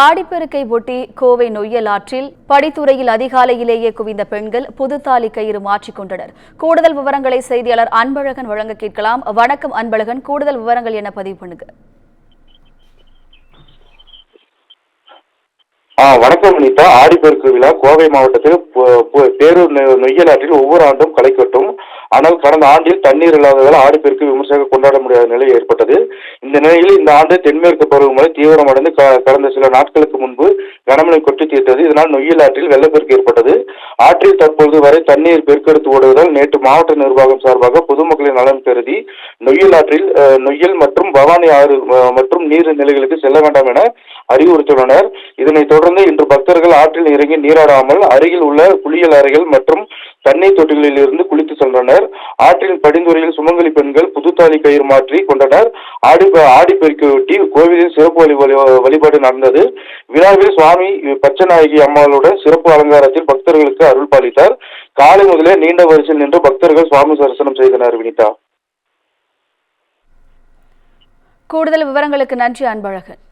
ஆடிப்பெருக்கை ஒட்டி கோவை நொய்யல் ஆற்றில் படித்துறையில் அதிகாலையிலேயே குவிந்த பெண்கள் புதுத்தாலி கயிறு மாற்றிக்கொண்டனர். கூடுதல் விவரங்களை செய்தியாளர் அன்பழகன் வழங்க கேட்கலாம். வணக்கம் அன்பழகன், கூடுதல் விவரங்கள் என்ன பதிவு பண்ணுங்க. வணக்கம் அனிதா. ஆடிப்பெருக்கு விழா கோவை மாவட்டத்தில் பேரூர் நொய்யல் ஆற்றில் ஒவ்வொரு ஆண்டும் களை கட்டும். ஆனால் கடந்த ஆண்டில் தண்ணீர் இல்லாததால் ஆடிப்பெருக்கு விமர்சையாக கொண்டாட முடியாத நிலை ஏற்பட்டது. இந்த நிலையில் இந்த ஆண்டு தென்மேற்கு பருவமழை தீவிரமடைந்து கடந்த சில நாட்களுக்கு முன்பு கனமழை கொட்டி தீர்த்தது. இதனால் நொய்யல் ஆற்றில் வெள்ளப்பெருக்கு ஏற்பட்டது. ஆற்றில் தற்பொழுது வரை தண்ணீர் பெருக்கெடுத்து ஓடுவதால் நேற்று மாவட்ட நிர்வாகம் சார்பாக பொதுமக்களின் நலன் கருதி நொய்யல் ஆற்றில் நொய்யல் மற்றும் பவானி ஆறு மற்றும் நீர் நிலைகளுக்கு செல்ல வேண்டாம் என அறிவுறுத்தியுள்ளனர். இதனைத் தொடர்ந்து இன்று பக்தர்கள் ஆற்றில் இறங்கி நீராடாமல் அருகில் உள்ள குளியல் அறைகள் மற்றும் தண்ணீர் தொட்டிகளில் இருந்து குளித்து சென்றனர். ஆற்றின் படிந்துறையில் சுமங்கலி பெண்கள் புதுத்தாலி கயிறு மாற்றி கொண்டனர். ஆடிப்பெருக்கையொட்டி கோவிலில் சிறப்பு வழிபாடு நடந்தது. விழாவில் சுவாமி பச்சநாயகி அம்மாளுடன் சிறப்பு அலங்காரத்தில் பக்தர்களுக்கு அருள் பாலித்தார். காலை முதலே நீண்ட வரிசையில் நின்று பக்தர்கள் சுவாமி தரிசனம் செய்தனர். வினிதா, கூடுதல் விவரங்களுக்கு நன்றி அன்பழகன்.